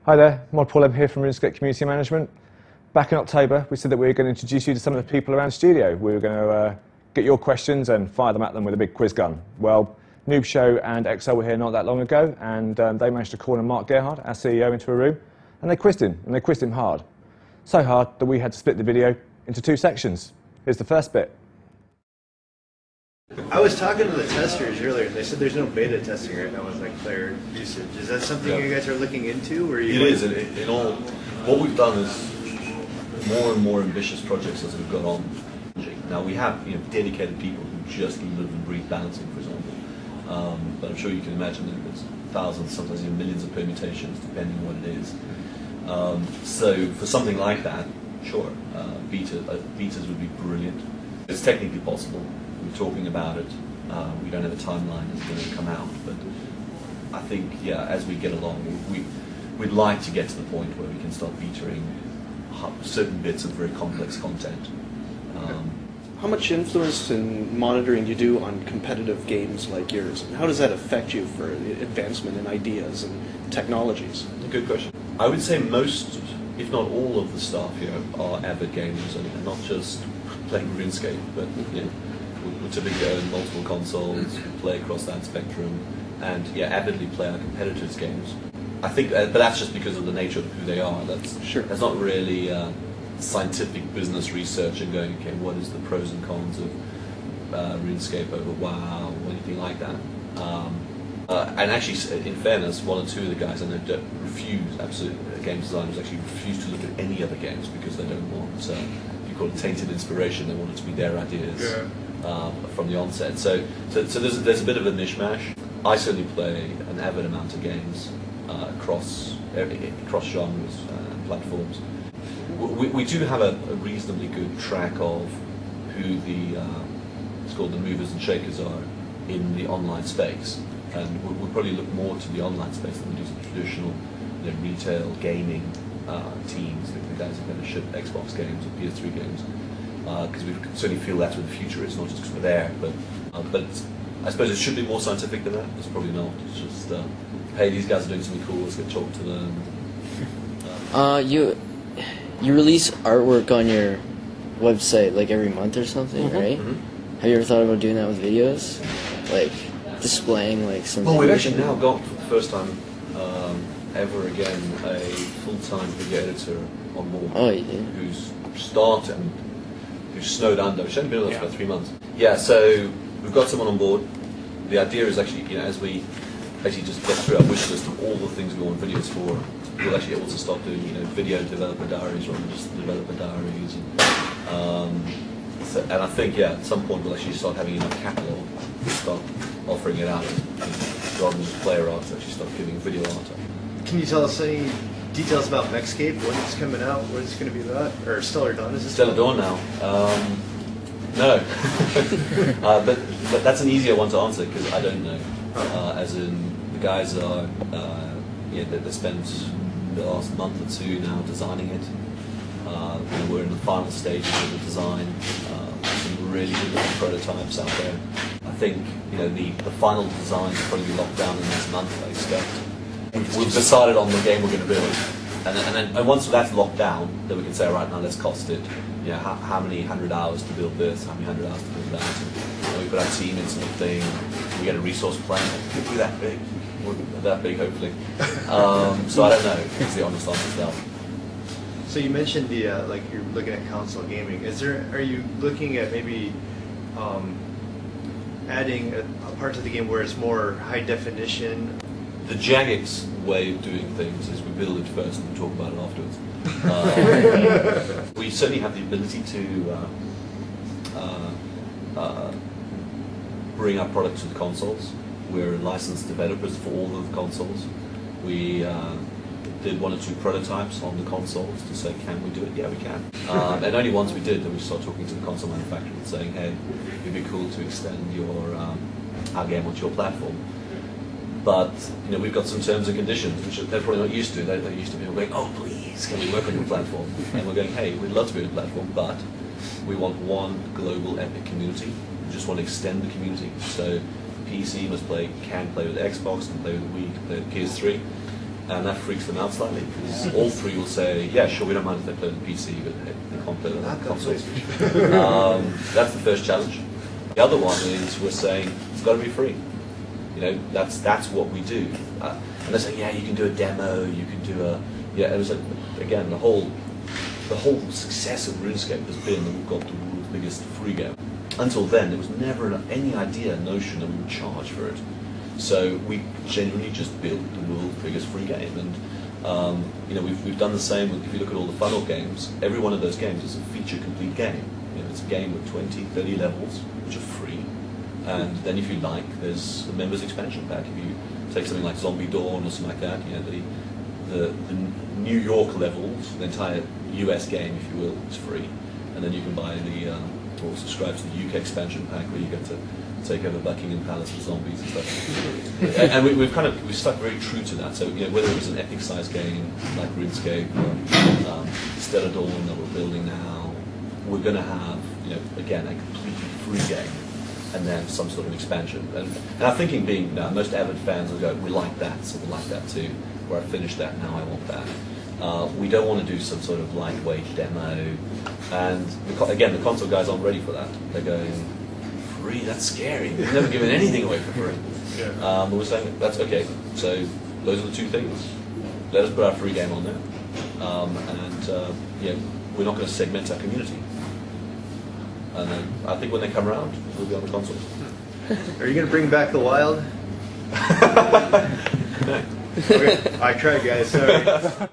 Hi there, Mod Paul here from RuneScape Community Management. Back in October, we said that we were going to introduce you to some of the people around the studio. We were going to get your questions and fire them at them with a big quiz gun. Well, Noobshow and Excl were here not that long ago, and they managed to corner Mark Gerhard, our CEO, into a room, and they quizzed him hard. So hard that we had to split the video into two sections. Here's the first bit. I was talking to the testers earlier, and they said there's no beta testing right now with player usage. Is that something you guys are looking into? Or you it is. In all, what we've done is more and more ambitious projects as we've got on. Now we have dedicated people who just live and breathe balancing, for example. But I'm sure you can imagine that there's thousands, sometimes even millions of permutations, depending on what it is. So for something like that, sure, betas would be brilliant. It's technically possible. We're talking about it. We don't have a timeline it's going to come out, but I think, yeah, as we get along, we'd like to get to the point where we can start featuring certain bits of very complex content. How much influence and monitoring do you do on competitive games like yours? And how does that affect you for advancement in ideas and technologies? Good question. I would say most, if not all, of the staff here are avid gamers, and not just playing RuneScape, but we typically own multiple consoles, play across that spectrum, and avidly play our competitors' games. I think, but that's just because of the nature of who they are. That's not really scientific business research and going, okay, what is the pros and cons of RuneScape over WoW or anything like that. And actually, in fairness, one or two of the guys I know game designers actually refuse to look at any other games because they don't want, you call it tainted inspiration. They want it to be their ideas. From the onset, so there's a bit of a mishmash. I certainly play an avid amount of games across genres and platforms. We do have a reasonably good track of who it's called the movers and shakers are in the online space, and we'll probably look more to the online space than we do to traditional retail gaming teams. The guys who are going to ship Xbox games or PS3 games. Because we certainly feel that's where the future is, not just because we're there, but I suppose it should be more scientific than that. It's probably not. It's just, hey, these guys are doing something cool, let's get talk to them. You release artwork on your website like every month or something, right? Mm-hmm. Have you ever thought about doing that with videos? Like displaying something? Well, we've actually now got, for the first time ever again, a full-time video editor on board. Oh, you did? Who's snowed under. She's only been with us for about 3 months. Yeah, so we've got someone on board. The idea is actually, as we actually just get through our wish list of all the things we want videos for, we'll actually able to start doing, video developer diaries rather than just developer diaries. And I think, at some point we'll actually start having enough catalog to start offering it out, rather than just player art, to actually start giving video art. Can you tell us any details about Mexscape? When it's coming out? What it's going to be about? Or Stellar Dawn? Is it Stellar Dawn now? No. but that's an easier one to answer because I don't know. As in, the guys are, they spent the last month or two now designing it. We're in the final stages of the design. Some really good prototypes out there. I think the final design will probably be locked down in this month, I expect. We've decided on the game we're going to build, and once that's locked down, then we can say, all right, now let's cost it. How many 100 hours to build this? How many 100 hours to build that? And we put our team into the thing. We get a resource plan. It could be that big. That big, hopefully. So I don't know. It's the honest answer to that. So you mentioned the you're looking at console gaming. Are you looking at maybe adding a part to the game where it's more high definition? The Jagex way of doing things is we build it first and we talk about it afterwards. We certainly have the ability to bring our product to the consoles. We're licensed developers for all of the consoles. We did 1 or 2 prototypes on the consoles to say, can we do it? Yeah, we can. And only once we did, then we started talking to the console manufacturer and saying, hey, it'd be cool to extend our game onto your platform. But we've got some terms and conditions which they're probably not used to. They're used to people going, oh please, can we work on your platform? And we're going, hey, we'd love to be on your platform, but we want one global epic community. We just want to extend the community. So PC can play with Xbox, can play with Wii, can play with PS3. And that freaks them out slightly, because all three will say, yeah, sure, we don't mind if they play on the PC, but they can't play on the console. That's the first challenge. The other one is we're saying it's got to be free. You know, that's what we do. And they're saying, yeah, you can do a demo, you can do a... Yeah, it was like, again, the whole success of RuneScape has been that we've got the world's biggest free game. Until then, there was never any notion that we would charge for it. So we genuinely just built the world's biggest free game, and you know, we've done the same. If you look at all the funnel games, every one of those games is a feature-complete game. You know, it's a game with 20, 30 levels, which are free, and then if you like, there's a members expansion pack. If you take something like Zombie Dawn or something like that, you know, the New York levels, the entire US game, if you will, is free, and then you can buy or subscribe to the UK expansion pack where you get to take over Buckingham Palace with zombies and stuff. And we've stuck very true to that. So, you know, whether it was an epic-sized game like RuneScape or Stellar Dawn that we're building now, we're going to have, you know, again, a completely free game and then some sort of expansion. And our thinking being, most avid fans will go, we like that, so we like that too. Where I finished that, now I want that. We don't want to do some sort of lightweight demo. And again, the console guys aren't ready for that. They're going, free, that's scary. We've never given anything away for free. Yeah. But we're saying, that's okay. So those are the two things. Let us put our free game on there. Yeah, we're not going to segment our community. And then I think when they come around, we'll be on the console. Are you going to bring back the wild? No. Okay, I tried, guys. Sorry.